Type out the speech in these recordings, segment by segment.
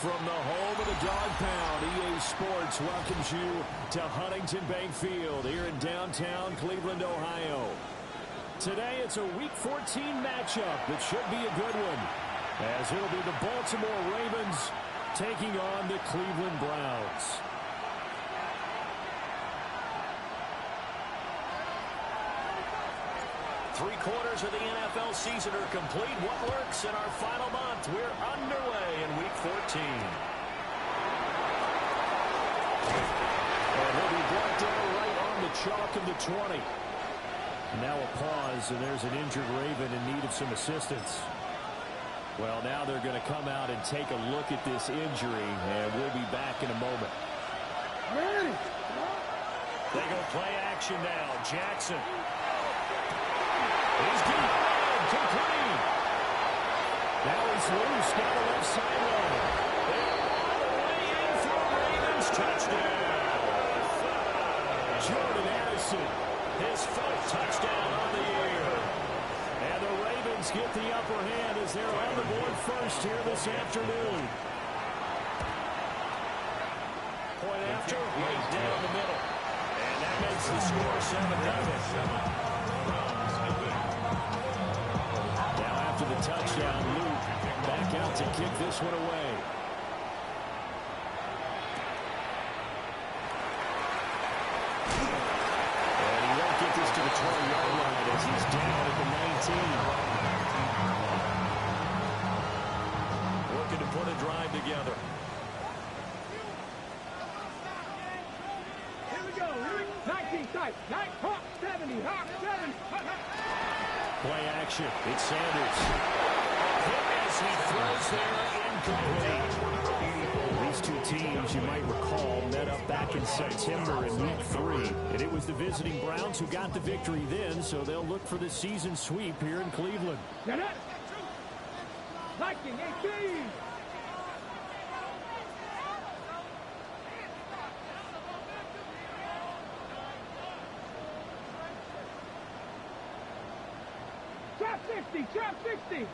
from the home of the Dog Pound, EA Sports welcomes you to Huntington Bank Field here in downtown Cleveland, Ohio. Today it's a Week 14 matchup that should be a good one, as it'll be the Baltimore Ravens taking on the Cleveland Browns. Three-quarters of the NFL season are complete. What works in our final month? We're underway in Week 14. And he'll be brought down right on the chalk of the 20. Now a pause, and there's an injured Raven in need of some assistance. Well, now they're going to come out and take a look at this injury, and we'll be back in a moment. They go play action now. Jackson. He's deep and complete. Now he's loose down the left sideline. And all the way in for a Ravens touchdown. Jordan Addison, his fourth touchdown on the year. And the Ravens get the upper hand as they're on the board first here this afternoon. Point after, right down the middle. And that makes the score 7-0. The touchdown, Luke back out to kick this one away. And he won't get this to the 20-yard line as he's down at the 19. Looking to put a drive together. Here we go. 19 tight. 70. Play action. It's Sanders. As he throws there, incomplete. These two teams, you might recall, met up back in September in Week 3. And it was the visiting Browns who got the victory then, so they'll look for the season sweep here in Cleveland. Liking 18. Trap 60.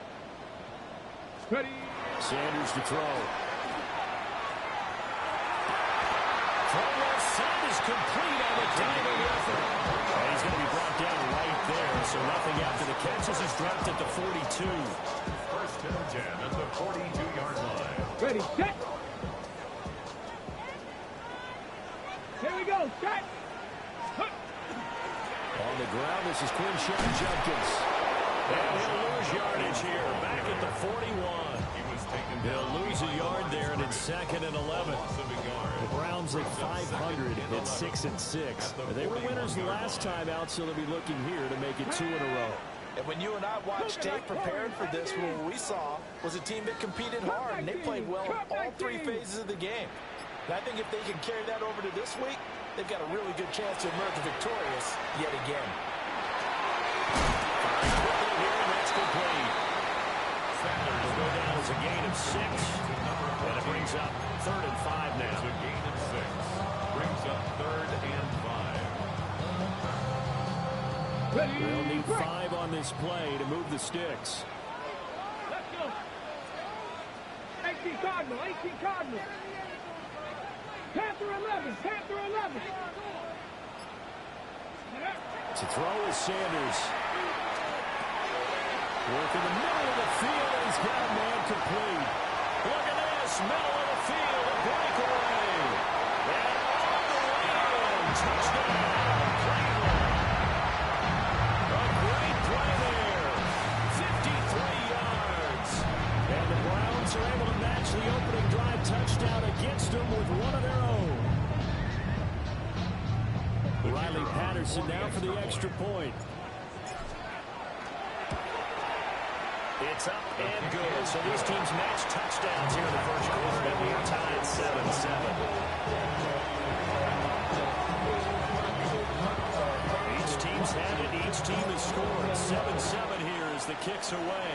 Ready. Sanders to throw. Throw left side is complete on the diving effort. And he's going to be brought down right there, so nothing after the catch as he's dropped at the 42. First and 10 at the 42-yard line. Ready, set. Here we go, set. On the ground, this is Quinshon Judkins. And he'll lose yardage here, back at the 41. They'll lose a yard there, and it's 2nd and 11. The Browns at 500 at 6-6. They were winners last time out, so they'll be looking here to make it 2 in a row. And when you and I watched tape preparing for this, what we saw was a team that competed hard, and they played well in all three phases of the game. And I think if they can carry that over to this week, they've got a really good chance to emerge victorious yet again. Complete. Sanders will go down as a gain of 6. And it brings up 3rd and 5 now. It's a gain of 6. Brings up 3rd and 5. They'll need 5 on this play to move the sticks. Let's go. 18 Cardinal. Panther 11. To throw is Sanders. Work in the middle of the field, and he's got a man complete. Look at this, middle of the field, a breakaway. And all the way in, touchdown, Cleveland. A great play there, 53 yards. And the Browns are able to match the opening drive touchdown against them with one of their own. Riley Patterson now for the extra point. It's up and good. So these teams match touchdowns here in the first quarter, and we are tied 7-7. Each team's had it. Each team has scored. 7-7 here as the kicks away.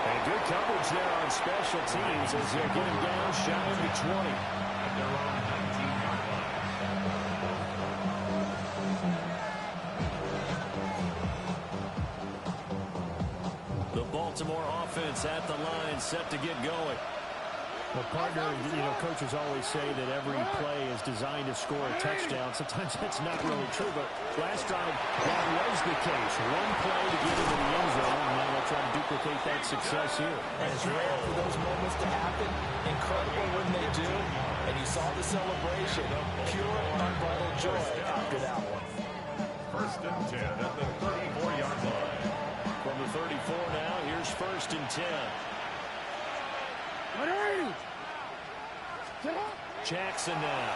And good coverage there on special teams as they're getting down shy of the 20. At their own 19-yard line. Baltimore offense at the line, set to get going. Well, partner, coaches always say that every play is designed to score a touchdown. Sometimes that's not really true, but last drive, that was the case. One play to get into the end zone, and now they'll try to duplicate that success here. And it's rare for those moments to happen. Incredible when they do. And you saw the celebration. Pure, unbridled joy after that one. First and 10 at the 34-yard line. From the 34 now, here's first and 10. Jackson now.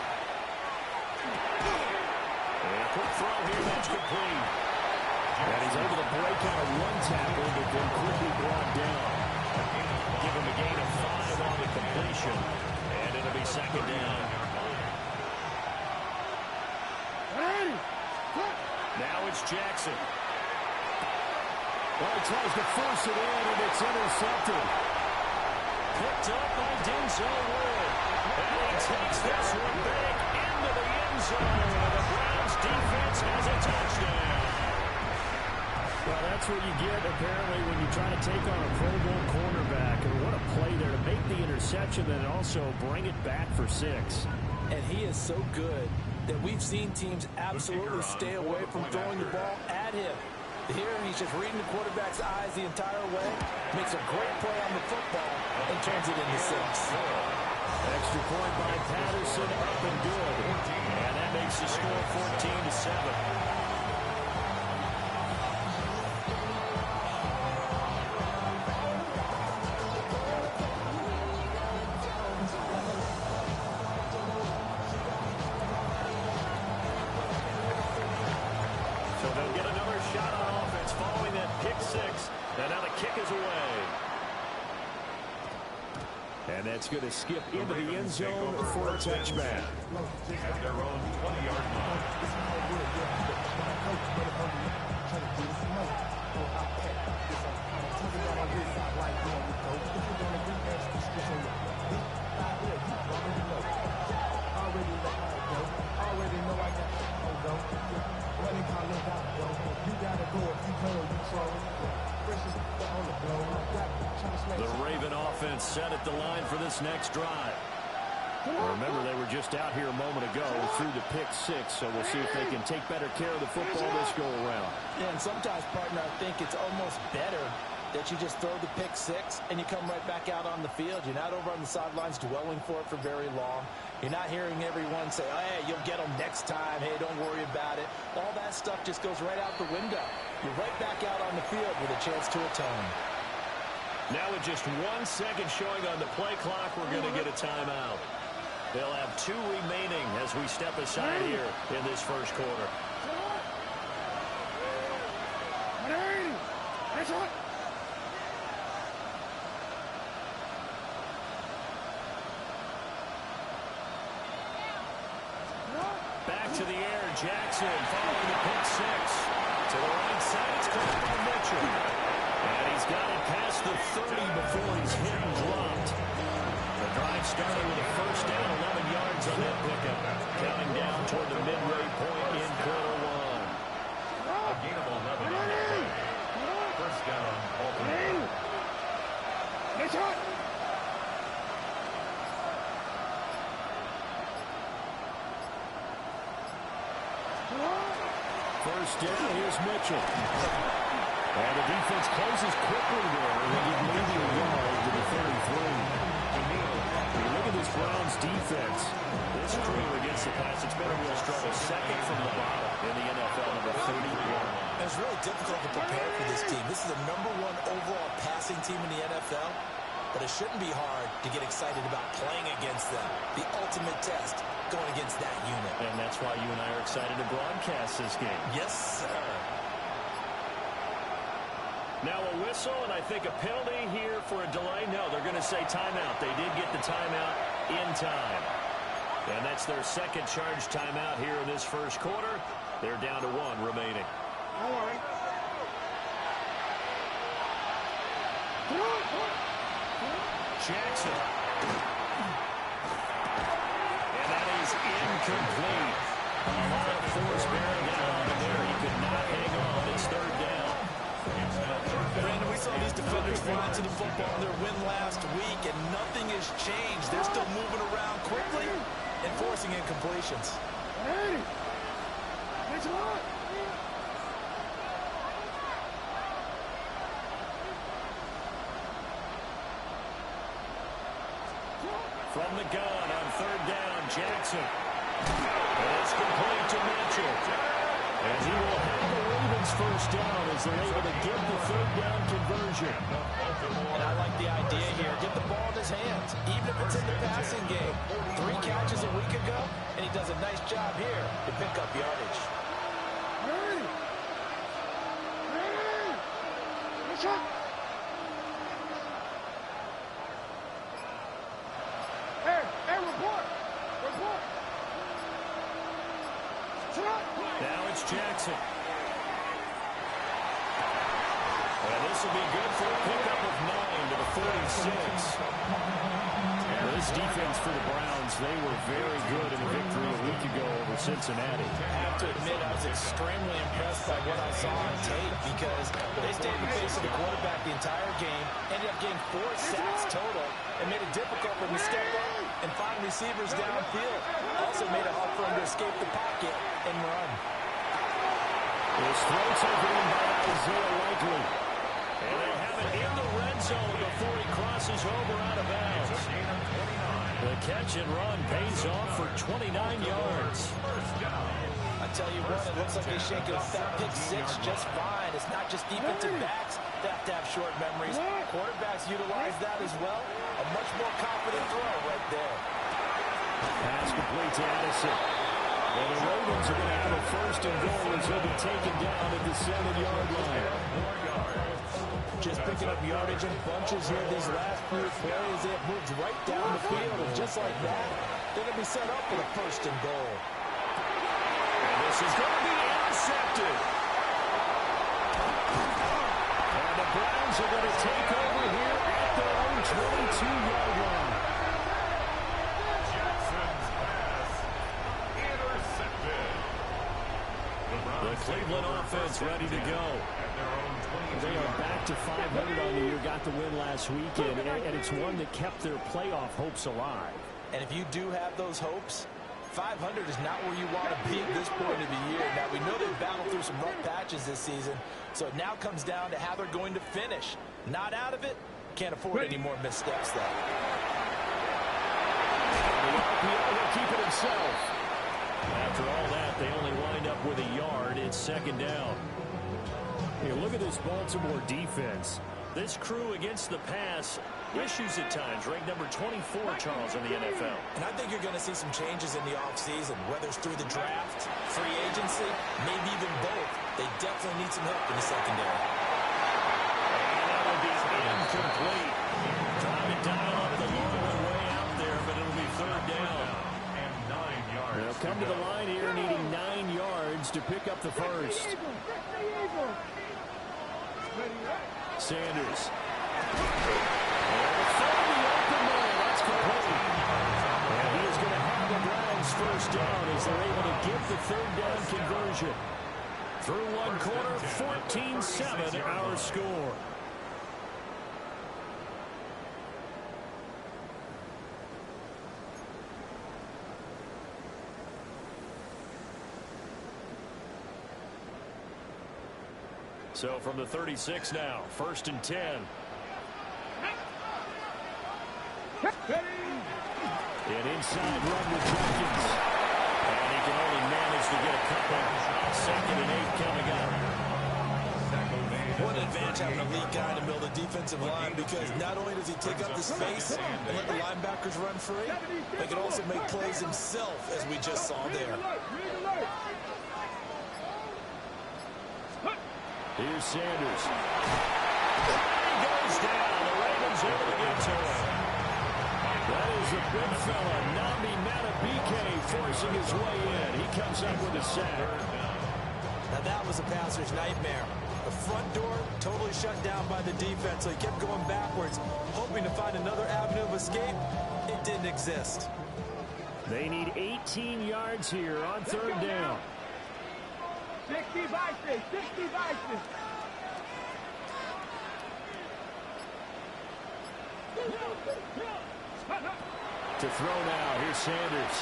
And a quick throw here, that's complete. And he's able to break out of one tackle, but then quickly brought down. Give him a gain of 5 on the completion. And it'll be second down. Now it's Jackson. Well, he tries to force it in, and it's intercepted. Picked up by Denzel Ward. And he takes this one back into the end zone. The Browns defense has a touchdown. Well, that's what you get, apparently, when you try to take on a Pro Bowl cornerback. And what a play there to make the interception and also bring it back for 6. And he is so good that we've seen teams absolutely stay away from throwing the ball at him. Here, he's just reading the quarterback's eyes the entire way, makes a great play on the football, and turns it into 6. Extra point by Patterson, up and good. And that makes the score 14-7. And that's going to skip into the end zone for a touchback. At their own 20-yard line. The Raven offense set at the line for this next drive. Remember, they were just out here a moment ago through the pick 6, so we'll see if they can take better care of the football this go-around. Yeah, and sometimes, partner, I think it's almost better that you just throw the pick 6 and you come right back out on the field. You're not over on the sidelines dwelling for it for very long. You're not hearing everyone say, oh, hey, you'll get them next time. Hey, don't worry about it. All that stuff just goes right out the window. You're right back out on the field with a chance to atone. Now with just 1 second showing on the play clock, we're going to get a timeout. They'll have 2 remaining as we step aside here in this first quarter. Back to the air, Jackson following the pick 6. To the right side, it's caught by Mitchell. And he's got it past the 30 before he's hit and dropped. The drive starting with a first down, 11 yards on that pickup. Counting down toward the mid-way point in quarter 1. A gain of 11 on that play. First down, Baltimore. First down, here's Mitchell. And the defense closes quickly there. And they get maybe a yard to the 33. You look at this Browns defense. This crew against the pass, it's been a real struggle. Second from the bottom in the NFL, number 31. It's really difficult to prepare for this team. This is the #1 overall passing team in the NFL. But it shouldn't be hard to get excited about playing against them. The ultimate test going against that unit. And that's why you and I are excited to broadcast this game. Yes, sir. Now a whistle, and I think a penalty here for a delay. No, they're going to say timeout. They did get the timeout in time. And that's their second charge timeout here in this first quarter. They're down to 1 remaining. All right. Jackson. And that is incomplete. A lot of force bearing down on him there. He could not hang on. It's third down. Brandon, we saw these defenders flying to the football in their win last week, and nothing has changed. They're still moving around quickly and forcing incompletions. Hey! Thanks a lot! From the gun on third down, Jackson. And it's complete to Mitchell. And he will have the Ravens first down as they're able to get the third down conversion. And I like the idea here. Get the ball in his hands, even if it's in the passing game. 3 catches a week ago, and he does a nice job here to pick up yardage. Hey! Hey! What's up? Hey, report! Report! Now it's Jackson. And this will be good for a pickup of 9 to the 46. This defense for the Browns, they were very good in the victory a week ago over Cincinnati. I have to admit, I was extremely impressed by what I saw on tape because they stayed in the face of the quarterback the entire game, ended up getting 4 sacks total, and made it difficult for him to step up and find receivers downfield. Also made it hard for him to escape the pocket and run. This throw taken in by Isaiah Likely. And they have it in the red zone before he crosses over out of bounds. The catch and run pays off for 29 yards. I tell you what, it looks like he's shaking off that pick 6 just fine. It's not just defensive backs that have to have short memories. Quarterbacks utilize that as well. A much more confident throw right there. Pass complete to Addison. Well, the Ravens are going to have a first and goal as he'll be taken down at the 7-yard line. Just picking up yardage in bunches here these last few plays. They have moved right down the field, and just like that, they're going to be set up for the first and goal. And this is going to be intercepted. And the Browns are going to take over here at their own 22-yard line. Jackson's pass intercepted. The Cleveland offense ready to go. They are back to 500 on the year, got the win last weekend, and it's one that kept their playoff hopes alive. And if you do have those hopes, 500 is not where you want to be at this point of the year. Now, we know they've battled through some rough patches this season, so it now comes down to how they're going to finish. Not out of it, can't afford any more missteps, though. The RPO will keep it himself. After all that, they only wind up with a yard. It's second down. Hey, look at this Baltimore defense. This crew against the pass, issues at times, ranked number 24, Charles, in the NFL. And I think you're going to see some changes in the offseason, whether it's through the draft, free agency, maybe even both. They definitely need some help in the secondary. And that will be incomplete. Trying to dial up the long one way out there, but it'll be third down. And 9 yards. They'll come to the line here needing 9 yards to pick up the first. Sanders. That's complete. And he is going to have the Browns first down as they're able to get the third down conversion. Through one quarter, 14-7 our score. So from the 36 now, first and 10. An inside run with Jenkins. And he can only manage to get a couple. Second and 8 coming up. What an advantage having a lead guy in the middle of the defensive line, because not only does he take up the space and let the linebackers run free, but he can also make plays himself, as we just saw there. Here's Sanders. He goes down. The Ravens able to get to him. That is a big fella, Nabi Matabike, forcing his way in. He comes up with a sack. Now that was a passer's nightmare. The front door totally shut down by the defense, so he kept going backwards, hoping to find another avenue of escape. It didn't exist. They need 18 yards here on third down. 60 vices, 60 vices. To throw now, here's Sanders.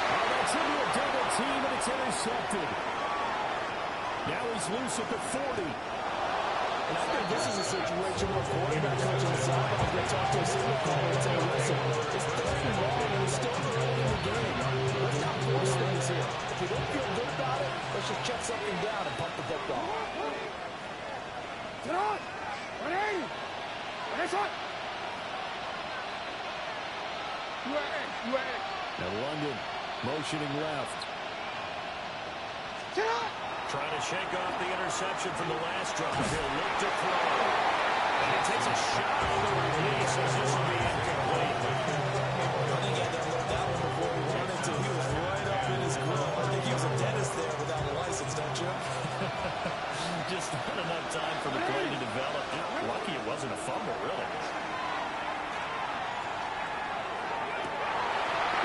Oh, that's into a double team, and it's intercepted. Now he's loose at the 40. And I think this is a situation where quarterback coach on the sideline gets off to a single call and say, listen, it's third and long, and it's still early in the game. Let's not force things here. If you don't feel good about it, let's just check something down and pump the football. Sit on! Ready! Ready, shot! Now London motioning left. Sit on! Trying to shake off the interception from the last drive. He'll look to throw. And he takes a shot on the release as this will be incomplete. I think he had to look that one before he wanted to. He was right up in his grill. I think he was a dentist there without a license, don't you? Just not enough time for the play to develop. Lucky it wasn't a fumble, really.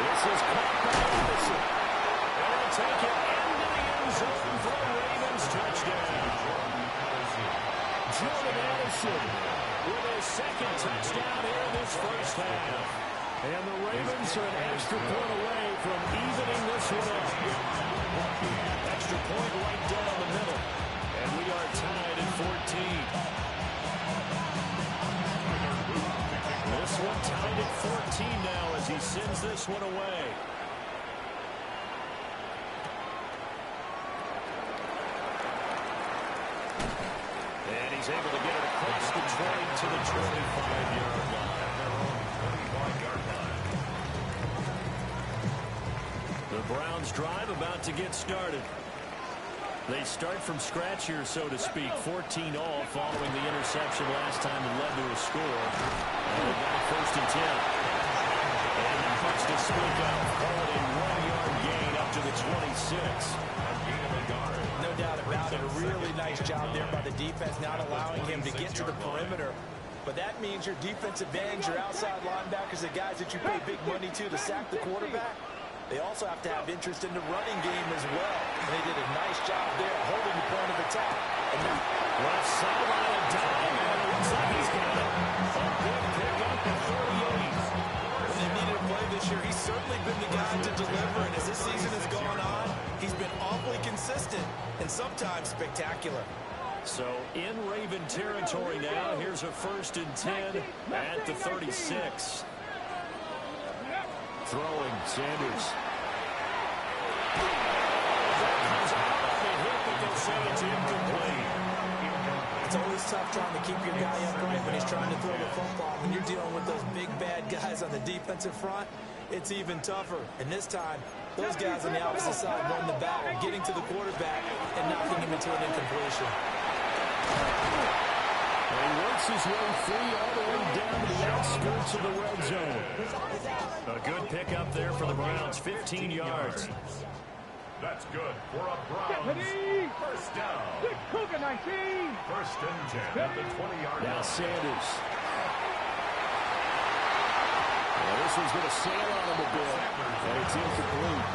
This is caught by Anderson. And he'll take it into the end zone for a Ravens touchdown. Jordan Addison With his second touchdown here in this first half. and the Ravens are an extra point away from evening this one up. Extra point right down the middle. And we are tied at 14. This one tied at 14 now as he sends this one away. And he's able to get it across the 20 to the 25-yard line. The Browns drive about to get started. They start from scratch here, so to speak. 14 all following the interception last time that led to a score. And they've got a 1st and 10. And the push to split out. Call it a 1-yard gain up to the 26. No doubt about it. A really nice job there by the defense, not allowing him to get to the perimeter. But that means your defensive ends, your outside linebackers, the guys that you pay big money to sack the quarterback, they also have to have interest in the running game as well. And they did a nice job there holding the point of attack. And now, Left sideline a dime, and it looks like he's got it. A good pick up at 48. when they needed a play this year, he's certainly been the guy to deliver. And as this season has gone on, he's been awfully consistent and sometimes spectacular. So in Raven territory now, here's a 1st and 10 at the 36. Throwing, Sanders. That comes out of the hit, but they'll say it's incomplete. It's always tough trying to keep your guy upright when he's trying to throw the football. When you're dealing with those big, bad guys on the defensive front, it's even tougher. And this time, those guys on the opposite side won the battle, getting to the quarterback and knocking him into an incompletion. And he works his way free all the way down to the outskirts of the red zone. A good pickup there for the Browns, 15 yards. That's good for a Browns first down. Cougar 19. 1st and 10 at the 20-yard Now line. Sanders. Well, this one's going to sail on him a bit. And it's incomplete.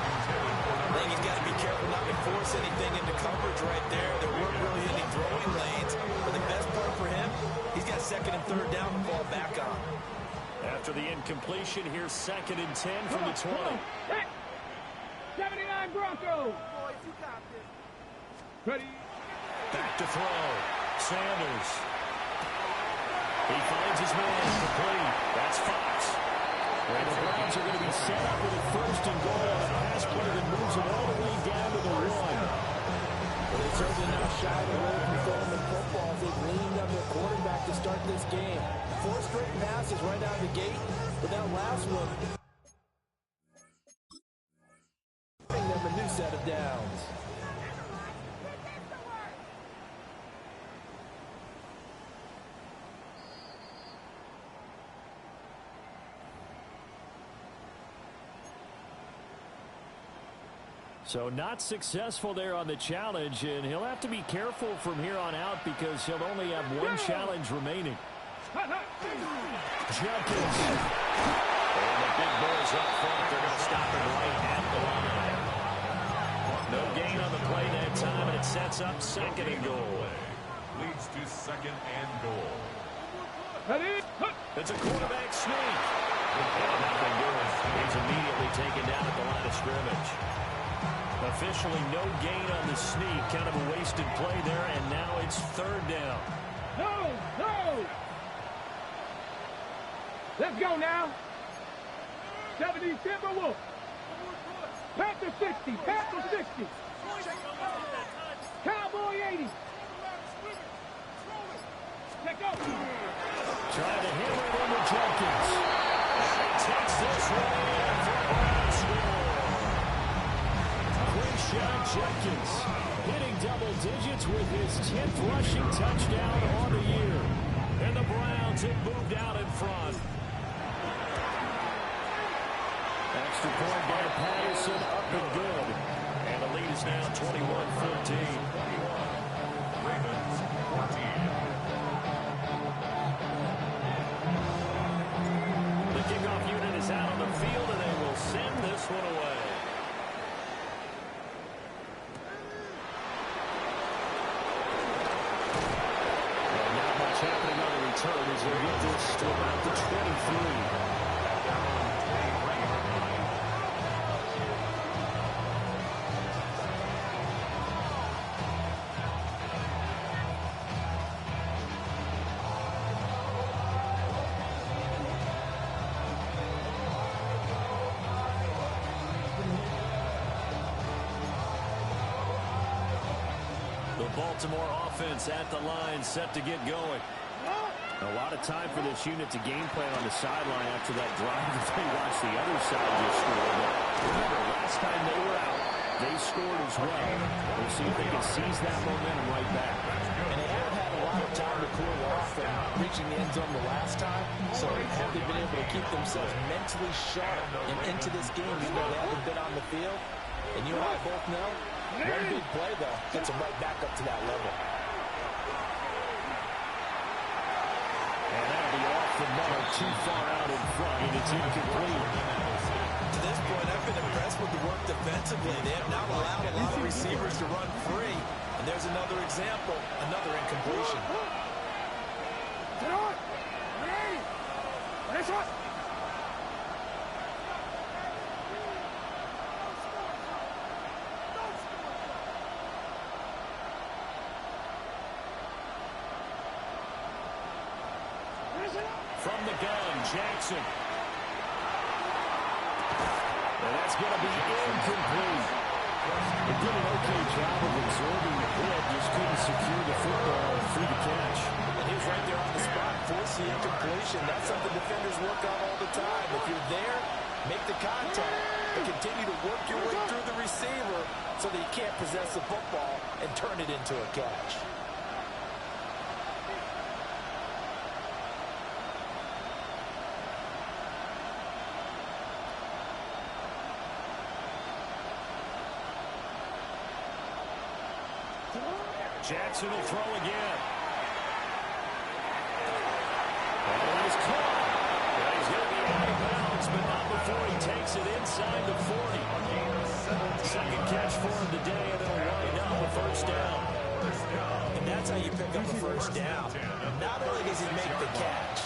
I think he's got to be careful not to force anything into coverage right there. There weren't really any throwing lanes. But the best part for him, he's got 2nd and 3rd down to fall back on. After the incompletion, here's 2nd and 10 from the 20. 79 Broncos. Boys, you got this. Ready. Back to throw. Sanders. He finds his man complete. That's Fox. And the Browns are going to be set up with a 1st and goal on a pass play that moves them all the way down to the 1. Well, they certainly not shied away from throwing the football. They've leaned on their quarterback to start this game. 4 straight passes right out of the gate, but that last one giving them a new set of downs. So not successful there on the challenge, and he'll have to be careful from here on out because he'll only have 1 challenge remaining. Jenkins. And the big boys up front, they're going to stop him right at the line. No gain on the play that time, and it sets up 2nd and goal. leads to 2nd and goal. It's a quarterback sneak. Nothing doing. He's immediately taken down at the line of scrimmage. Officially no gain on the sneak. Kind of a wasted play there, and now it's 3rd down. No! Let's go now. 70 Timberwolves. Panther 60. Panther 60. Cowboy 80. Let's go. Trying to hammer it into Jenkins. And he takes this one in for a Brown score. Quinshon Jenkins hitting double digits with his 10th rushing touchdown on the year. And the Browns have moved out in front. Extra point by Patterson, up and good. And the lead is now 21-14. Ravens 14. The kickoff unit is out on the field, and they will send this one away. Well, not much happening on the return as they get this to about the 23. Baltimore offense at the line, set to get going. A lot of time for this unit to game plan on the sideline after that drive that they watched the other side just score. But remember, last time they were out, they scored as well. We'll see if they can seize that momentum right back. And they haven't had a lot of time to cool off from reaching the end zone the last time. So have they been able to keep themselves mentally sharp and into this game even though they haven't been on the field? And you and I both know, one big play, though, gets them right back up to that level. And that'll be off the mark, too far out in front, and it's incomplete. To this point, I've been impressed with the work defensively. They have not allowed a lot of receivers to run free. And there's another example, another incompletion. From the gun, Jackson. And that's going to be incomplete. They did an okay job of absorbing the hit, just couldn't secure the football through the catch. And he was right there on the spot, force the incompletion. That's something defenders work on all the time. If you're there, make the contact, but continue to work your way through the receiver so that you can't possess the football and turn it into a catch. Jackson will throw again. And he's caught. And he's going to be out of bounds, but not before he takes it inside the 40. Second catch for him today, and it'll wind up a first down. And that's how you pick up a first down. Not only does he make the catch,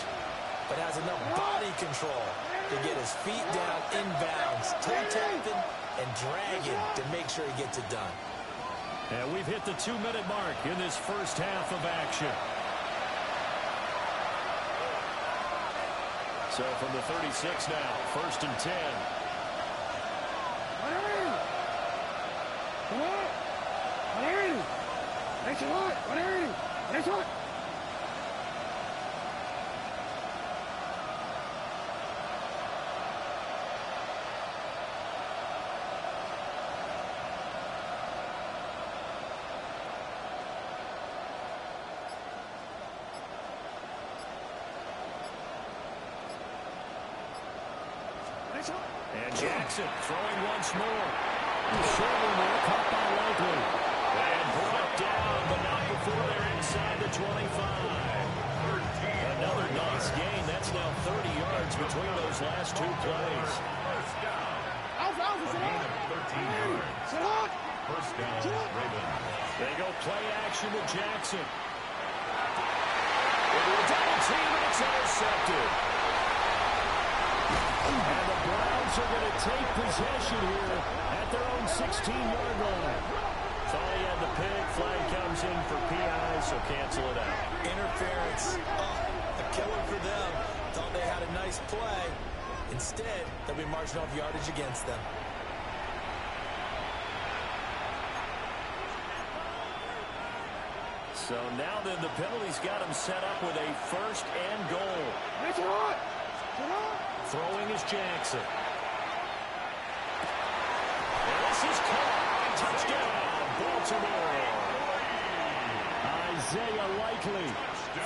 but has enough body control to get his feet down inbounds, toe-tapping, and dragging to make sure he gets it done. And we've hit the 2-minute mark in this first half of action. So from the 36 now, 1st and 10. And Jackson throwing once more. Shoulder there, caught by Likely. And brought down, but not before they're inside the 25. Another nice gain. That's now 30 yards between those last two plays. First down. A gain of 13 yards. First down, Ravens. They go play action with Jackson. Into a double team, and it's intercepted. And the Browns are going to take possession here at their own 16-yard line. Thought he had the pick. Flag comes in for PI, so cancel it out. Interference. A killer for them. Thought they had a nice play. Instead, they'll be marginal of yardage against them. So now then, the penalty's got him set up with a 1st and goal. Throwing is Jackson. And this is caught. Touchdown, Baltimore. Isaiah Likely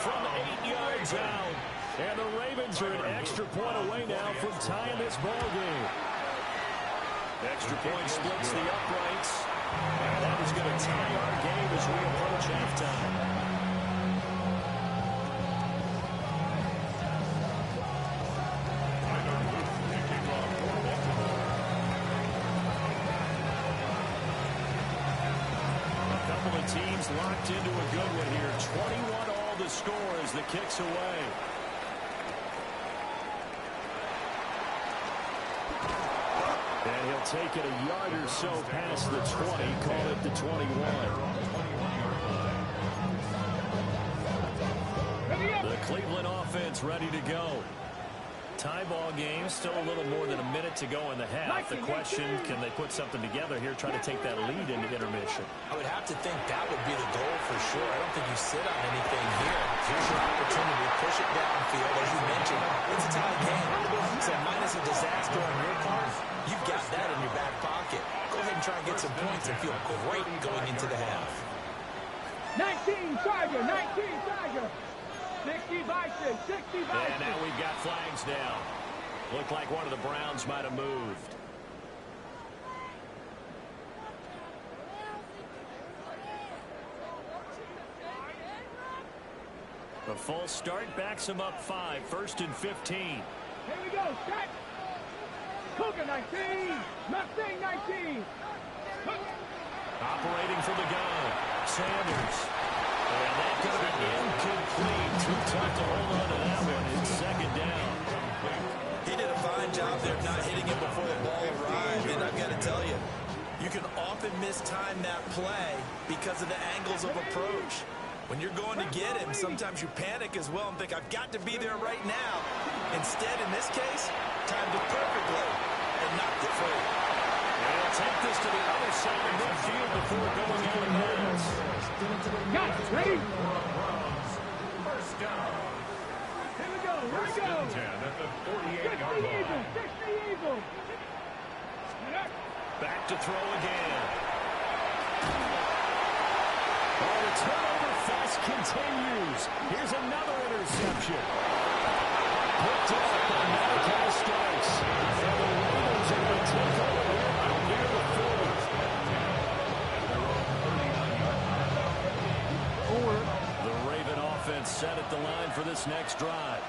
From 8 yards out. And the Ravens are an extra point away now from tying this ball game. Extra point splits the uprights. And that is going to tie our game as we approach halftime. Teams locked into a good one here. 21 all the score as the kick's away. And he'll take it a yard or so past the 20, call it the 21. The Cleveland offense ready to go. Tie ball game, still a little more than a minute to go in the half. The question, can they put something together here, try to take that lead into intermission? I would have to think that would be the goal for sure. I don't think you sit on anything here. Here's your opportunity. Push it downfield. As you mentioned, it's a tie game. So minus a disaster on your part, you've got that in your back pocket. Go ahead and try and get some points and feel great going into the half. 19 Tiger, 19 Tiger. 60 Bison, 60 Bison. And now we've got flags down. Looked like one of the Browns might have moved. The full start backs him up 5, 1st and 15. Here we go, set. Cougar 19, Mustang 19. Operating from the gun, Sanders. And that could have been incomplete. Too tough to hold on to that one. It's 2nd down. He did a fine job there of not hitting it before the ball arrived. And I've got to tell you, you can often mistime that play because of the angles of approach. When you're going to get him, sometimes you panic as well and think, I've got to be there right now. Instead, in this case, timed it perfectly and knocked it free. They'll take this to the other side of midfield before going out of bounds. Got it, ready? 1st down. Here we go, here we 1st go. and 10 at the 48-yard 60 line. Eagles, 60 Eagles. Back to throw again. Oh, the turnover fest continues. Here's another interception. Picked up by Malachi Starks. And the Ravens are going to take over out near the 40. The Raven offense set at the line for this next drive.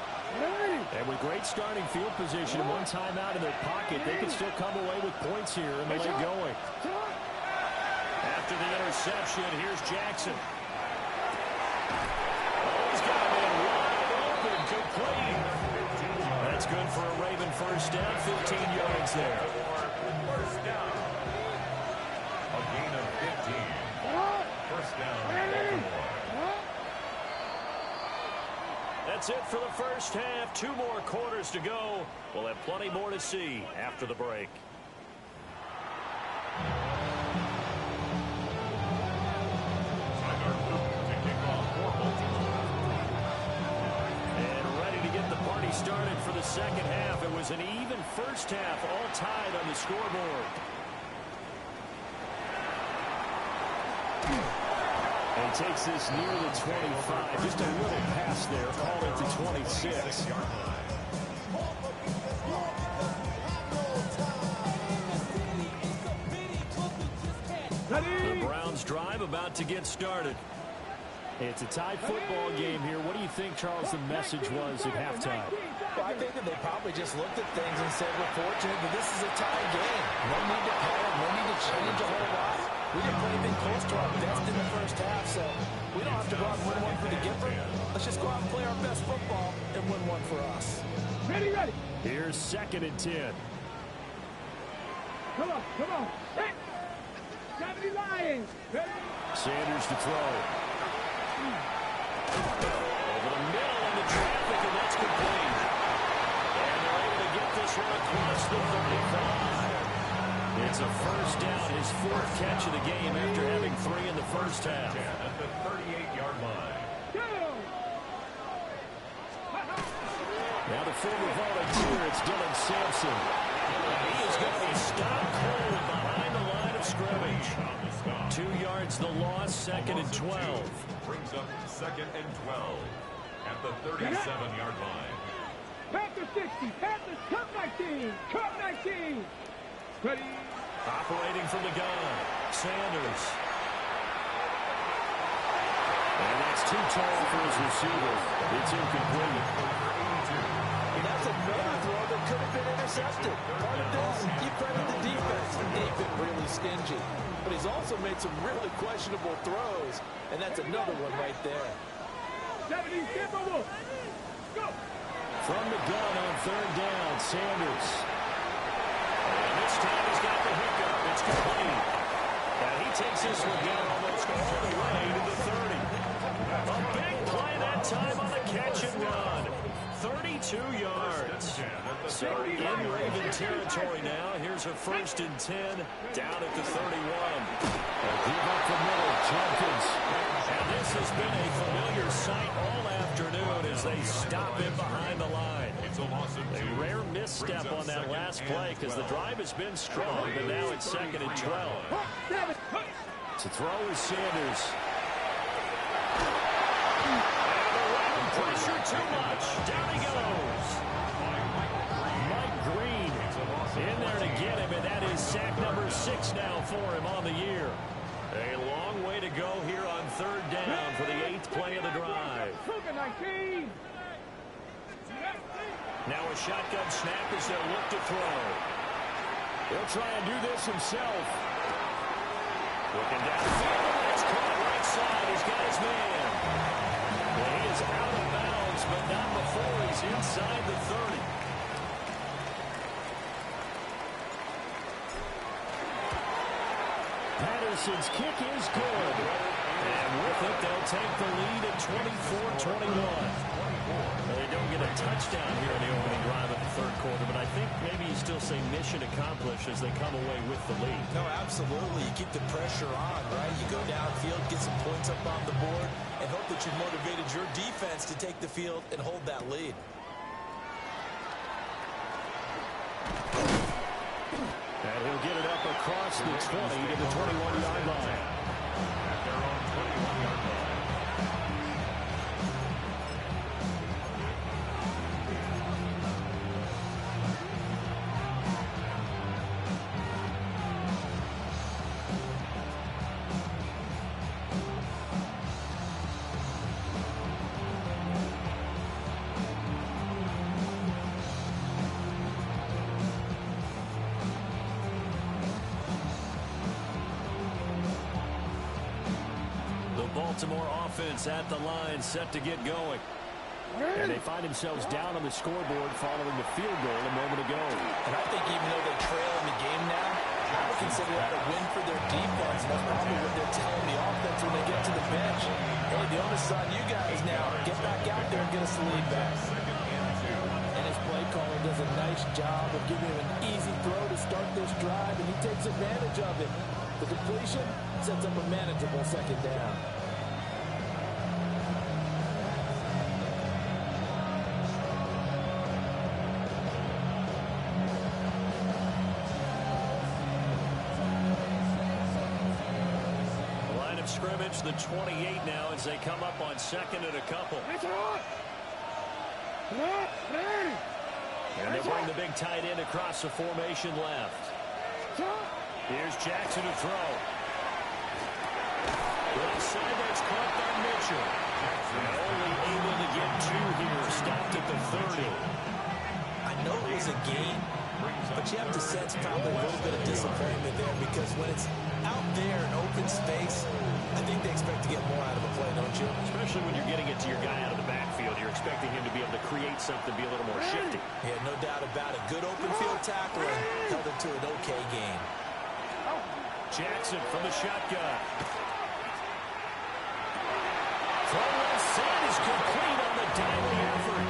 And with great starting field position and one timeout in their pocket, they can still come away with points here in the late going. After the interception, here's Jackson. Oh, he's got a man wide open, complete. That's good for a Raven 1st down, 15 yards there. 1st down. A gain of 15. 1st down, Baltimore. That's it for the 1st half. 2 more quarters to go. We'll have plenty more to see after the break. And ready to get the party started for the 2nd half. It was an even 1st half, all tied on the scoreboard. And takes this near the 25. Just a little pass there. Call it the 26. The Browns drive about to get started. It's a tie football game here. What do you think, Charles, the message was at halftime? Well, I think that they probably just looked at things and said, we're fortunate that this is a tie game. No need to panic, no need to change a whole lot. We didn't play anything close to our best in the first half, so we don't have to go out and win one for the Gipper. Let's just go out and play our best football and win one for us. Ready, ready. Here's 2nd and 10. Come on, come on. Set. 70 Lions. Ready. Sanders to throw. Over the middle into traffic, and that's complete. And they're able to get this one across the 35. It's a first down, his 4th catch of the game after having 3 in the first half. At the 38-yard line. Now the former volunteer, it's Dylan Sampson. He is going to be stopped cold behind the line of scrimmage. 2 yards the loss, 2nd and 12. Brings up 2nd and 12 at the 37-yard line. Panthers 60. Panthers, come 19. Come 19. Ready. Operating from the gun, Sanders. And that's too tall for his receiver. It's incomplete. And that's another throw that could have been intercepted. Part of this, you credit the defense. They've been really stingy. But he's also made some really questionable throws, and that's another one right there. 70, step over. Go. From the gun on 3rd down, Sanders. And this time he's got the hiccup. It's complete. And he takes this one down almost all the way to the 30. A big play that time on the catch and run. 32 yards. So in Raven territory now. Here's a 1st and 10 down at the 31. Give up the middle, Jenkins. And this has been a familiar sight all afternoon as they stop him behind the line. A rare misstep on that last play because the drive has been strong, but now it's 2nd and 12. To throw is Sanders. Pressure too much. Down he goes. Mike Green in there to get him, and that is sack number 6 now for him on the year. A long way to go here on 3rd down for the 8th play of the drive. 19. Now a shotgun snap as they'll look to throw. He'll try and do this himself. Looking downfield, it's caught right side. He's got his man. Well, he is out of bounds, but not before he's inside the 30. Patterson's kick is good. And with it, they'll take the lead at 24-21. Well, they don't get a touchdown here in the opening drive of the 3rd quarter, but I think maybe you still say mission accomplished as they come away with the lead. No, absolutely. You keep the pressure on, right? You go downfield, get some points up on the board, and hope that you've motivated your defense to take the field and hold that lead. And he'll get it up across the 20 to the 21-yard line. At their own 21-yard line. Baltimore offense at the line, set to get going. And they find themselves down on the scoreboard following the field goal a moment ago. And I think even though they trail in the game now, I would consider that a win for their defense. That's probably what they're telling the offense when they get to the bench. Hey, the onus on you guys now. Get back out there and get us the lead back. And his play caller does a nice job of giving him an easy throw to start this drive, and he takes advantage of it. The completion sets up a manageable 2nd down. Scrimmage, the 28 now as they come up on 2nd and a couple. And they bring the big tight end across the formation left. Here's Jackson to throw. Left side, that's caught by Mitchell. And only able to get 2 here, stopped at the 30. I know it was a gain, but you have to sense probably a little bit of disappointment there because when it's out there and open open space, I think they expect to get more out of a play, don't you? Especially when you're getting it to your guy out of the backfield. You're expecting him to be able to create something, be a little more shifty. Yeah, no doubt about it. Good open field tackling held it to an okay game. Jackson from the shotgun. Throw left side is complete on the diving effort.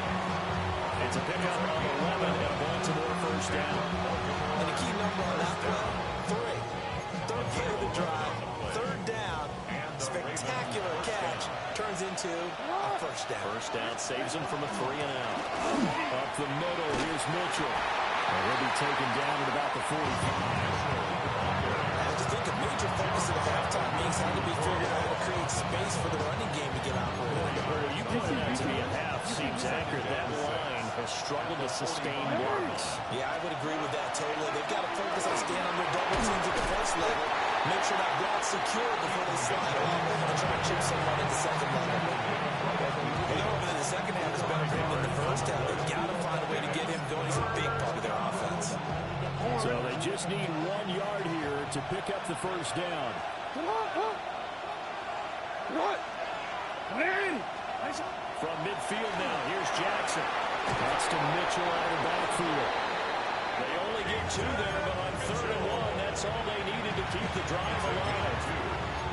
It's a pickup on 11 and a Baltimore first down. And a key number on that play, 3. Third play of the drive, third down. Spectacular catch turns into a first down. First down saves him from a 3 and out. Up the middle, here's Mitchell. And he'll be taken down at about the 45. I just think a major focus at halftime means how to be figuring out how to create space for the running game to get operated. You pointed out to me a half seems accurate. That line has struggled to sustain blocks. Yeah, I would agree with that totally. They've got to focus on staying on their double teams at the first level, make sure that block's secure before they slide off and try to chip someone at the second level. You know, over the second half is better for him than the first half. They've got to find a way to get him going. He's a big part of their offense. So they just need 1 yard here to pick up the first down. From midfield now, here's Jackson. That's to Mitchell out of the backfield. They only get 2 there, but on 3rd and 1, that's all they needed to keep the drive alive.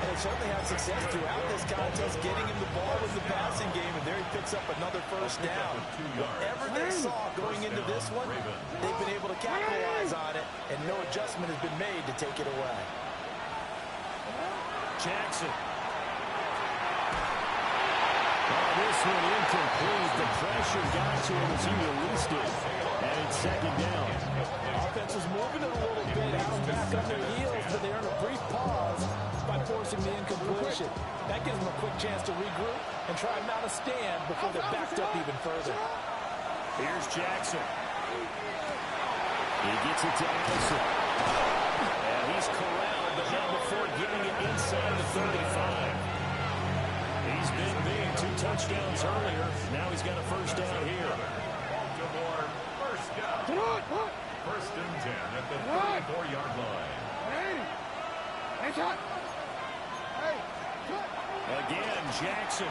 And they certainly had success throughout this contest, getting him the ball with the passing game, and there he picks up another first down. Whatever they saw going into this one, they've been able to capitalize on it, and no adjustment has been made to take it away. Jackson. Oh, this one incomplete. The pressure got to him as he released it. And it's 2nd down. Offense was moving it a little bit, out back on their heels, but they earned a brief pause by forcing the incompletion. That gives them a quick chance to regroup and try and mount a stand before they're backed up even further. Here's Jackson. He gets it to Allison. And he's corralled, but now before getting it inside the 35. He's been big. 2 touchdowns earlier. Now he's got a first down here. Baltimore first down. First and 10 at the 34-yard line. Again, Jackson.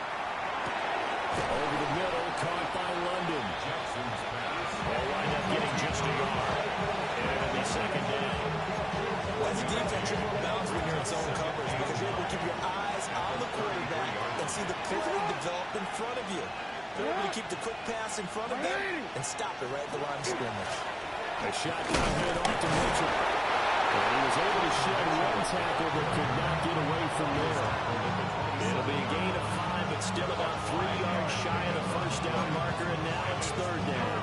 Over the middle, caught by London. Jackson's pass. They'll wind up getting just a yard. And it'll be 2nd down. As a defense, you're more balanced when you're in zone coverage because you're able to keep your eyes on the quarterback and see the play develop in front of you. You're able to keep the quick pass in front of them and stop it right at the line of scrimmage. A shotgun hit off to Mitchell. And he was able to shed 1 tackle but could not get away from there. It'll be a gain of 5, but still about 3 yards shy of the first down marker, and now it's 3rd down.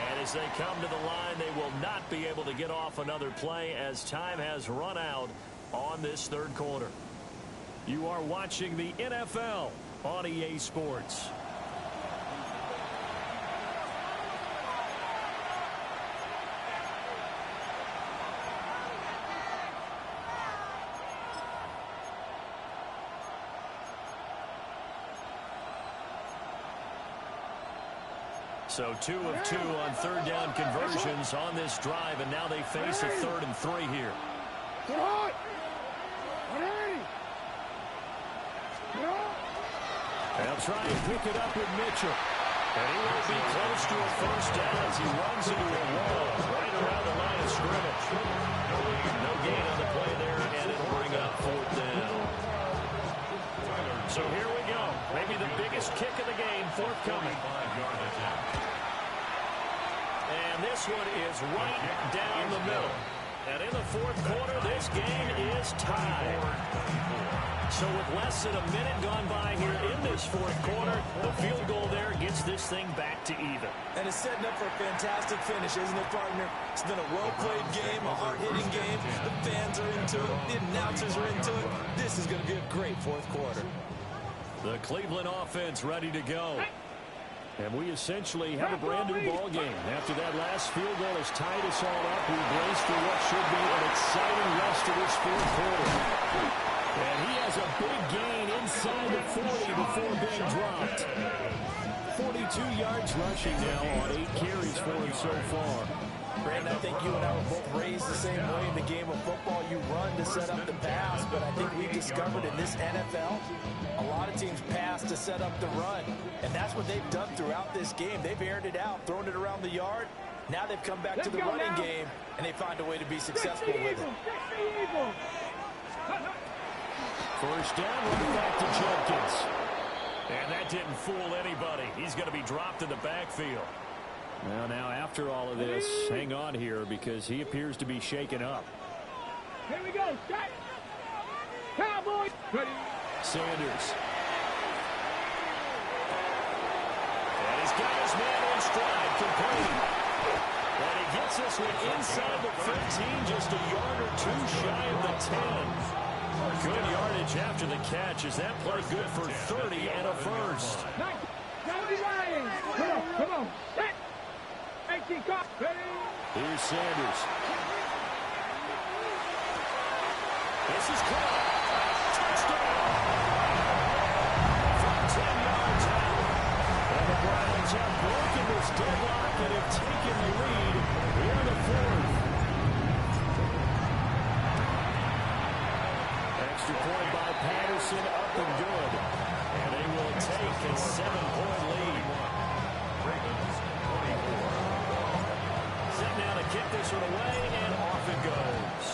And as they come to the line, they will not be able to get off another play as time has run out on this 3rd quarter. You are watching the NFL on EA Sports. So 2 of 2 on 3rd down conversions on this drive, and now they face a 3rd and 3 here. They'll try and pick it up with Mitchell. And he will be close to a first down as he runs into a wall right around the line of scrimmage. No gain on the play there, and it'll bring up 4th down. So here we go. Maybe the biggest kick of the game forthcoming. And this one is right down the middle. And in the 4th quarter, this game is tied. So with less than a minute gone by here in this 4th quarter, the field goal there gets this thing back to even. And it's setting up for a fantastic finish, isn't it, partner? It's been a well-played game, a hard-hitting game. The fans are into it. The announcers are into it. This is going to be a great 4th quarter. The Cleveland offense ready to go. And we essentially have a brand-new ball game. After that last field goal has tied us all up, we brace for what should be an exciting rest of this 4th quarter. And he has a big gain inside the 40 before being dropped. 40 2 yards rushing now on 8 carries for him so far. Brandon, I think you and I were both raised the same way in the game of football. You run to set up the pass, but I think we've discovered in this NFL, a lot of teams pass to set up the run. And that's what they've done throughout this game. They've aired it out, thrown it around the yard. Now they've come back to the running game, and they find a way to be successful with it. First down, running back to Jenkins. And that didn't fool anybody. He's going to be dropped in the backfield. Well, now after all of this, hang on here because he appears to be shaken up. Here we go. Shot. Cowboys. Ready. Sanders. And he's got his man in stride, complete. And he gets this one inside the 15, just a yard or 2 shy of the 10. Good yardage after the catch. Is that play good for 30 and a first? Nice. Come on. Set. Here's Sanders. This is caught. Touchdown. From 10 yards out. And the Browns have broken this deadlock and have taken the lead here in the 4th. Extra point by Patterson, up and good. And they will take a 7-point lead. Set now to kick this one away, and off it goes.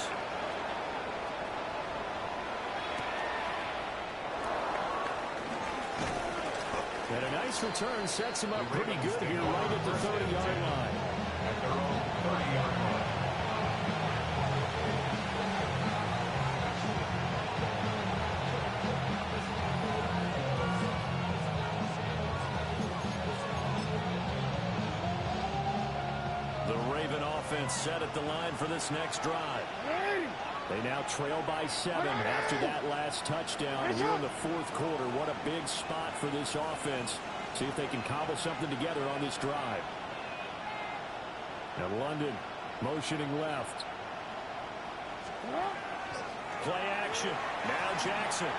And a nice return sets him up pretty good here right at the 30-yard line. At their own 30-yard line. Set at the line for this next drive. They now trail by 7 after that last touchdown here in the 4th quarter. What a big spot for this offense. See if they can cobble something together on this drive. Now London motioning left. Play action. Now Jackson.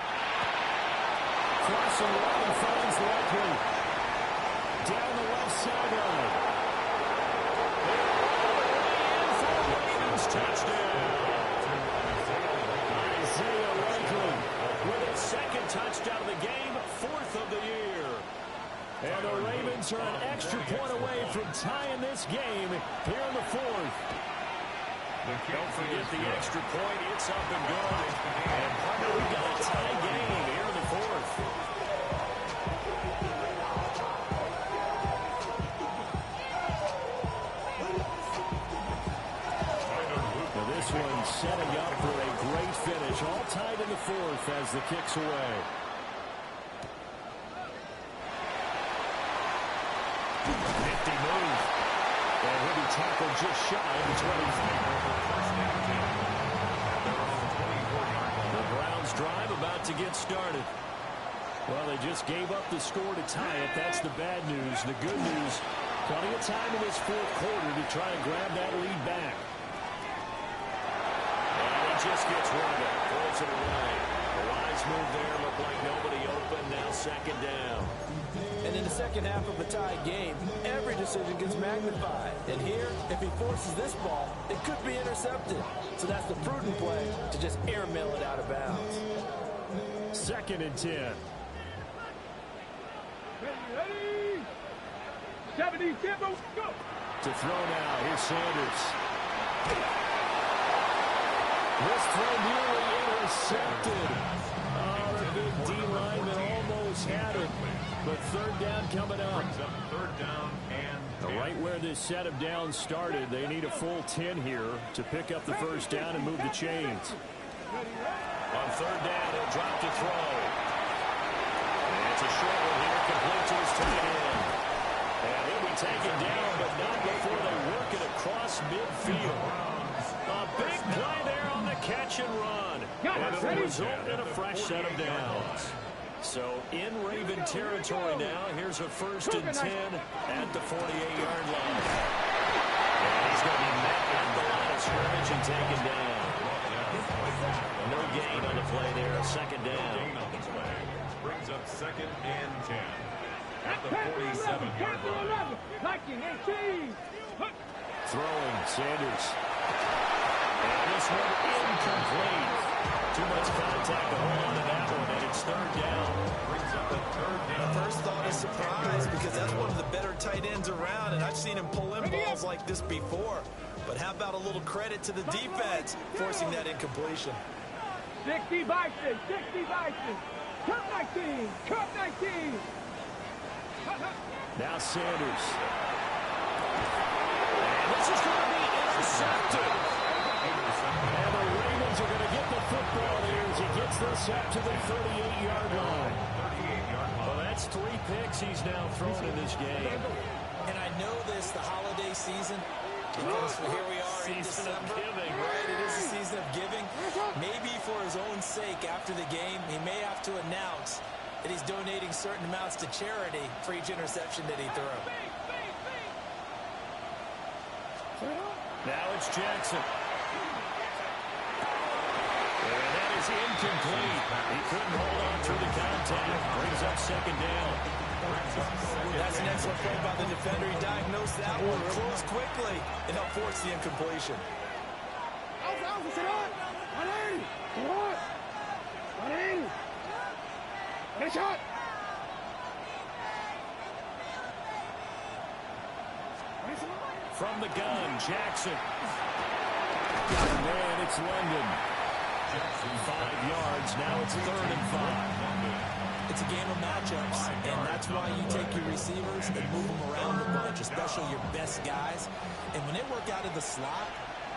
Crossing right and finds Likely. Down the left sideline. Touchdown. Isaiah Likely with his 2nd touchdown of the game, 4th of the year. And the Ravens are an extra point away from tying this game here in the 4th. Don't forget the extra point. It's up and good. And partner, we've got a tie game here in the 4th. One setting up for a great finish. All tied in the 4th as the kick's away. Nifty move. And he'll be tackled just shy of the 25. The Browns drive about to get started. Well, they just gave up the score to tie it. That's the bad news. The good news, plenty of time in this 4th quarter to try and grab that lead back. Just gets rid of it, throws it away. The wise move there, looked like nobody open, now 2nd down. And in the second half of a tie game, every decision gets magnified. And here, if he forces this ball, it could be intercepted. So that's the prudent play to just airmail it out of bounds. 2nd and 10. Ready. 70, go. To throw now, here's Sanders. This throw nearly intercepted. Oh, the big D lineman almost had it. But 3rd down coming up. 3rd down and Right where this set of downs started, they need a full 10 here to pick up the 1st down and move the chains. On 3rd down, he'll drop to throw. And it's a short one here, complete to his tight end. And he'll be taken down, but not before they work it across midfield. A big play there on the catch and run. And it will result in a fresh set of downs. So in Raven territory now, here's a 1st and 10 at the 48-yard line. And he's going to be met at the line of scrimmage and taken down. No gain on the play there, a 2nd down. Brings up 2nd and 10. at the 47-yard line. 19-18. Throwing, Sanders. And this one incomplete. Too much contact to hold on to that one, and it's third down. Brings up a third down. First thought is surprise because that's one of the better tight ends around, and I've seen him pull in balls like this before. But how about a little credit to the defense forcing that incompletion? 60 Bison, 60 Bison. Cup 19, Cup 19. Now Sanders. And this is going to be intercepted. And the Ravens are going to get the football here as he gets this up to the 38-yard line. 38-yard line. Well, that's 3 picks he's now thrown in this game. And I know this, the holiday season, because here we are in Season of December. giving. Right, it is a season of giving. Maybe for his own sake after the game, he may have to announce that he's donating certain amounts to charity for each interception that he throws. Now it's Jackson. And that is incomplete. He couldn't hold on through the contact. Brings up second down. That's an excellent play by the defender. He diagnosed that one, closed quickly, and helped force the incompletion. From the gun, Jackson. And it's London. 5 yards. Now it's 3rd and 5. It's a game of matchups, and that's why you take your receivers and move them around a bunch, especially your best guys. And when they work out of the slot,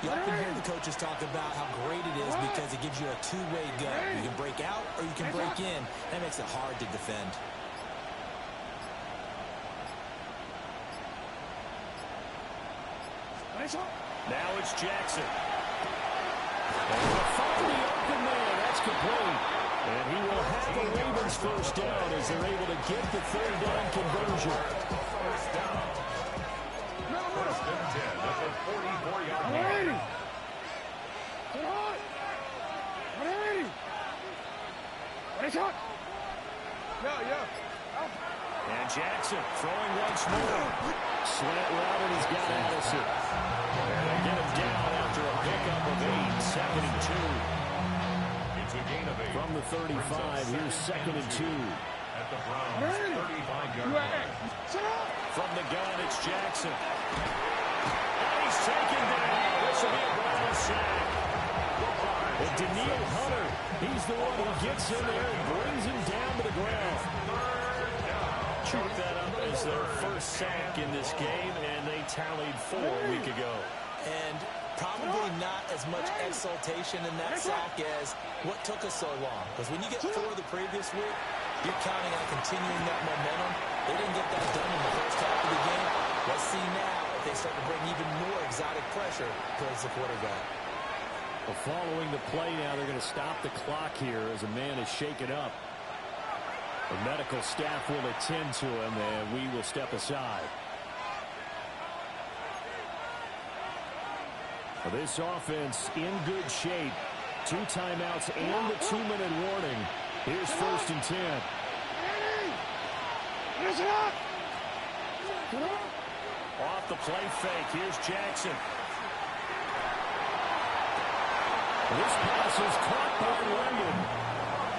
you often hear the coaches talk about how great it is because it gives you a two-way go. You can break out or you can break in. That makes it hard to defend. Now it's Jackson. And to find the open man, that's complete. And he will have the Ravens first down as they're able to get the 3rd down conversion. First down. First and 10 at the 44-yard line. And Jackson throwing once more. Slant route, and he's got Addison. And they get him down after a pickup of 8. 2nd and 2. It's a gain of 8. From the 35, here's 2nd and 2. At the Browns' 35-yard line. From the gun, it's Jackson. And he's taken down. This will be a Brown sack. And Daniil Hunter, he's the one who gets in there and brings him down to the ground. Chalk that up as their first sack in this game, and they tallied 4 a week ago. And probably not as much exultation in that sack as what took us so long. Because when you get 4 the previous week, you're counting on continuing that momentum. They didn't get that done in the first half of the game. Let's see now if they start to bring even more exotic pressure towards the quarterback. Well, following the play now, they're going to stop the clock here as a man is shaken up. The medical staff will attend to him, and we will step aside. Well, this offense in good shape. 2 timeouts and the 2-minute warning. Here's 1st and 10. Off the play fake, here's Jackson. This pass is caught by London.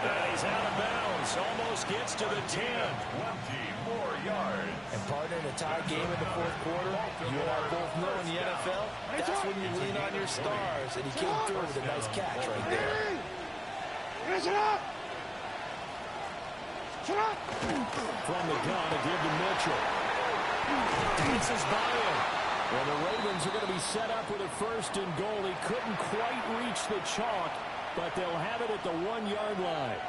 And he's out of bounds. Almost gets to the 10. 24 yards. And partner, in a tie game in the 4th quarter, you and I both know in the NFL, that's when you lean on your stars. And he came through with a nice catch right there. From the gun, a give to Mitchell. Dances by him. Well, the Ravens are going to be set up with a 1st and goal. He couldn't quite reach the chalk, but they'll have it at the 1-yard line.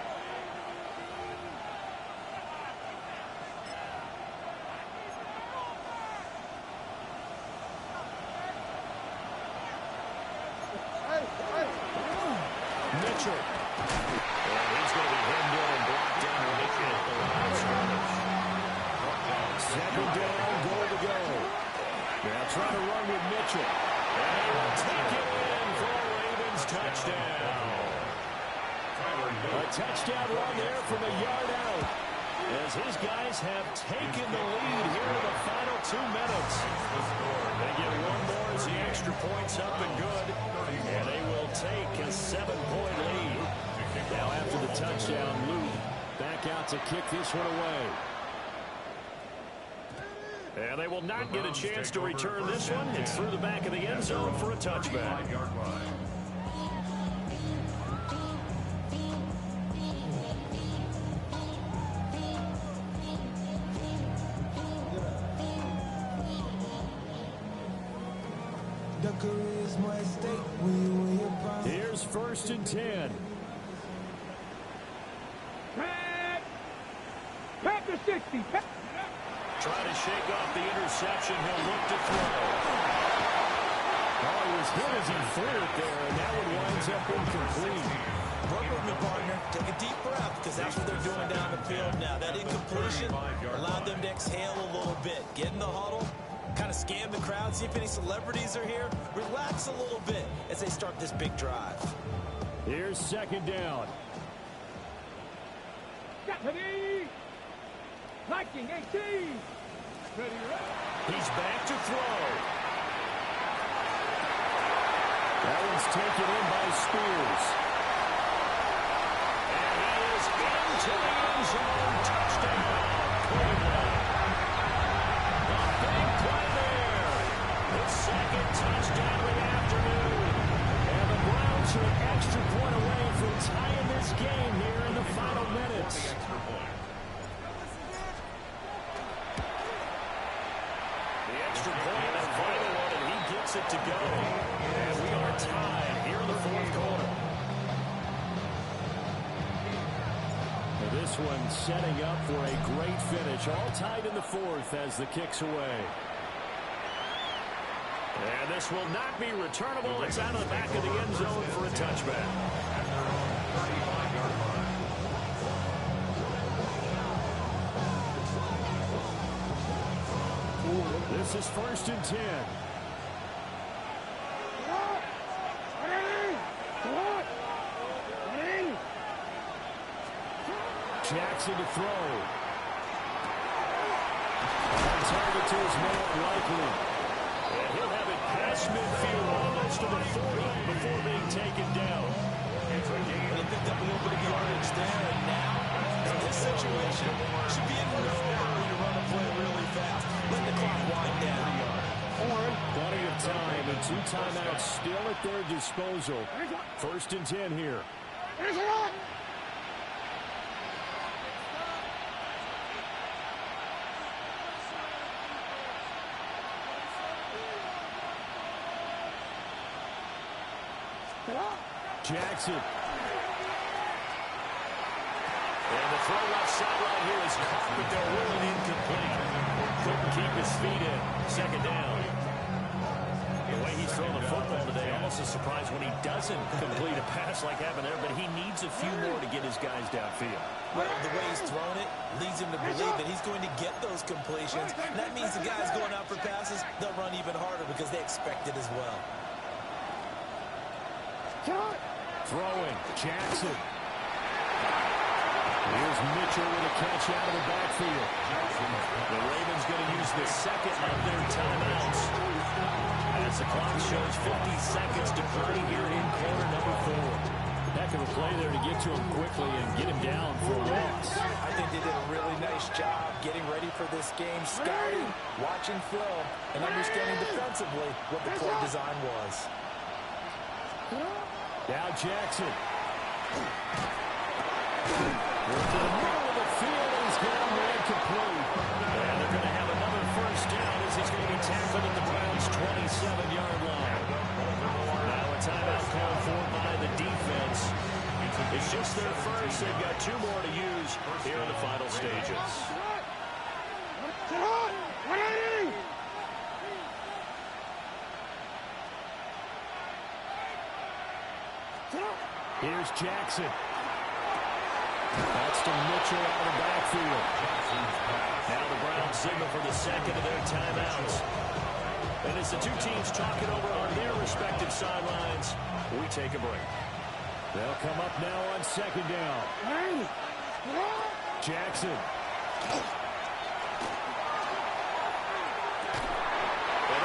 Mitchell. And he's going to be hemmed in and blocked down at the line of scrimmage. 2nd down, goal to go. Now trying to run with Mitchell. And he will take it in for a Ravens touchdown. A touchdown run there from a yard out. as his guys have taken the lead here in the final 2 minutes. They get one more as the extra point's up and good, and they will take a 7-point lead. Now after the touchdown, Luke back out to kick this one away. And they will not get a chance to return this one. It's through the back of the end zone for a touchback. Here's 1st and 10. Pack the 60. Trying to shake off the interception. He'll look to throw. Oh, he was hit as he threw it there, and that one winds up incomplete. Work with me, partner. Take a deep breath, because that's what they're doing down the field now. That incompletion allowed them to exhale a little bit. Get in the huddle, kind of scan the crowd, see if any celebrities are here. Relax a little bit as they start this big drive. Here's 2nd down. Ready. 1918. Ready. He's back to throw. That one's taken in by Spears. And he is into the end zone. Touchdown, Cleveland. A big play there. The 2nd touchdown of the afternoon. And the Browns are an extra point away from tying this game here in the final minutes. It to go, and we are tied here in the 4th quarter. This one setting up for a great finish, all tied in the 4th as the kick's away. And this will not be returnable. It's out of the back of the end zone for a touchback. This is 1st and 10. Jackson to throw. On target to his man, likely. And he'll have it past midfield, almost to the 40 before being taken down. They picked up a little bit of yardage there, and now, in this situation, should be in no hurry to run a play really fast. Let the clock wind down. Plenty of time, and 2 timeouts still at their disposal. 1st and 10 here. Jackson. And the throw left sideline here is caught, but they're ruling incomplete. Couldn't keep his feet in. 2nd down. The way he's throwing the football today, almost a surprise when he doesn't complete a pass like happened there, but he needs a few more to get his guys downfield. Well, the way he's thrown it leads him to believe that he's going to get those completions. And that means the guys going out for passes, they'll run even harder because they expect it as well. Throwing, Jackson. Here's Mitchell with a catch out of the backfield. The Ravens going to use the 2nd of their timeouts as the clock shows 50 seconds to play here in quarter number 4. Heck of a play there to get to him quickly and get him down for a loss. I think they did a really nice job getting ready for this game, scouting, watching film, and understanding defensively what the play design was. Now Jackson. Into the middle of the field, he's down there incomplete. And they're going to have another 1st down as he's going to be tackled at the Browns' 27-yard line. Now a timeout called for by the defense. It's just their 1st. They've got 2 more to use here in the final stages. Here's Jackson. That's to Mitchell out of the backfield. Now the Browns signal for the 2nd of their timeouts. And as the 2 teams talking over on their respective sidelines, we take a break. They'll come up now on 2nd down. Jackson. And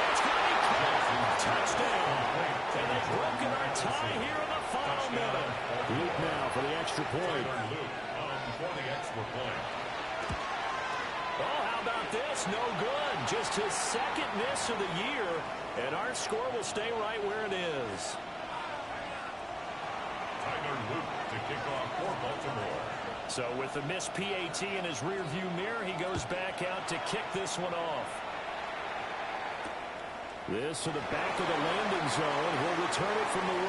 that's going to be caught. Touchdown. And they've broken our tie here in the final minute. Luke now for the extra point. For the extra point. Oh, how about this? No good. Just his second miss of the year. And our score will stay right where it is. Tyler Luke to kick off for Baltimore. So with the missed PAT in his rearview mirror, he goes back out to kick this one off. This to the back of the landing zone. He'll return it from the 1.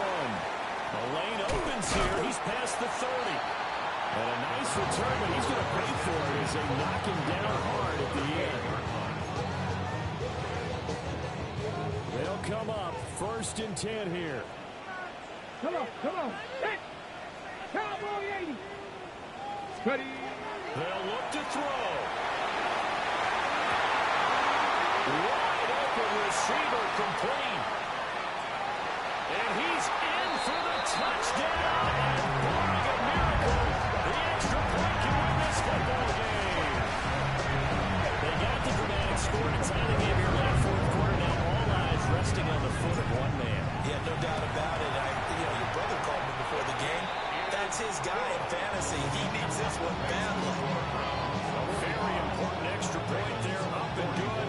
The lane opens here. He's past the 30. And a nice return, but he's going to pay for it as they knock him down hard at the end. They'll come up 1st and 10 here. Come on, come on. Hit. Cowboy 80. Ready. They'll look to throw. Wide open receiver complete. And he's in for the touchdown. And barring a miracle, the extra point can win this football game. They got the dramatic score to tie the game here late 4th quarter. Now all eyes resting on the foot of one man. Yeah, no doubt about it. Your brother called me before the game. That's his guy in fantasy. He needs this one badly. A very important extra point there, up and good.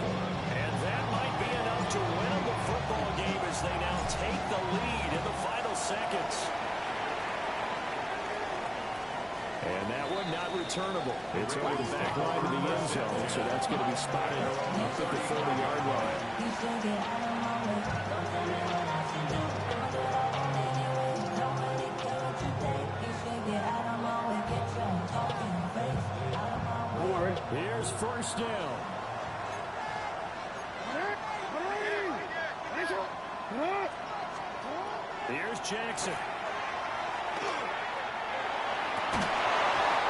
And that might be enough to win the football game as they now take the lead in the final seconds. And that one not returnable. It's over the back line of the end zone, so that's going to be spotted up at the 40-yard line. Here's 1st down. Here's Jackson.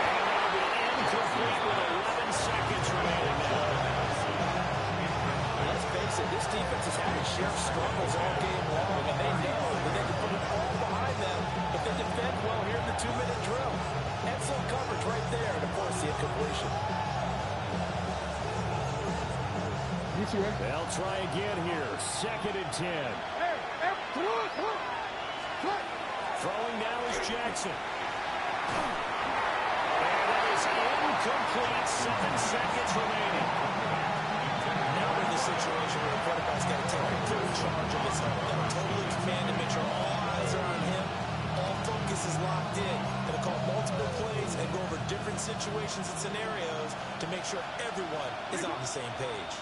And it'll be incomplete with 11 seconds remaining now. Let's face it, this defense has had its share of struggles all game long, and they know that they can put it all behind them if they defend well here in the 2-minute drill. Excellent coverage right there to force the incompletion. They'll try again here. 2nd and 10. Throwing now is Jackson. And it is incomplete. 7 seconds remaining. Now we're in the situation where the quarterback's got to take full charge of his own. Got to totally command and make sure all eyes are on him. All focus is locked in. Going to call multiple plays and go over different situations and scenarios to make sure everyone is on the same page.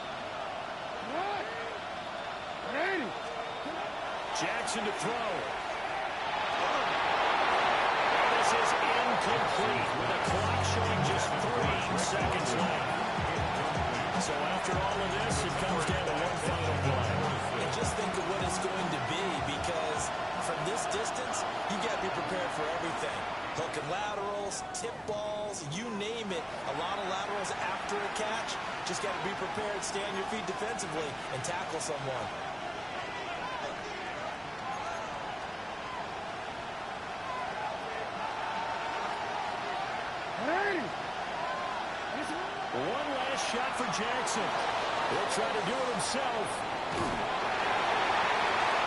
Jackson to throw. And this is incomplete with the clock showing just 3 seconds left. So after all of this, it comes down to one final play. And just think of what it's going to be, because from this distance, you got to be prepared for everything. Hook and laterals, tip balls, you name it. A lot of laterals after a catch. Just got to be prepared, stay on your feet defensively, and tackle someone. One last shot for Jackson. He'll try to do it himself.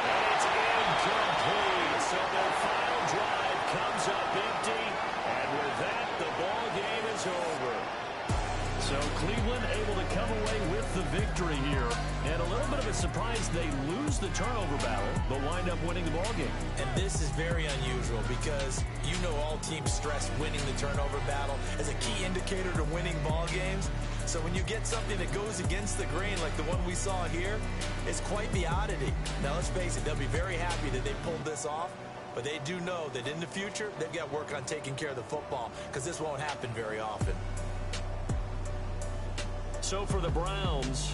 And it's incomplete. So their final drive comes up empty. And with that, the ball game is over. So Cleveland able to come away with the victory here. And a little bit of a surprise, they lose the turnover battle, but wind up winning the ball game. And this is very unusual because you know all teams stress winning the turnover battle as a key indicator to winning ball games. So when you get something that goes against the grain like the one we saw here, it's quite the oddity. Now let's face it, they'll be very happy that they pulled this off, but they do know that in the future, they've got to work on taking care of the football because this won't happen very often. So for the Browns,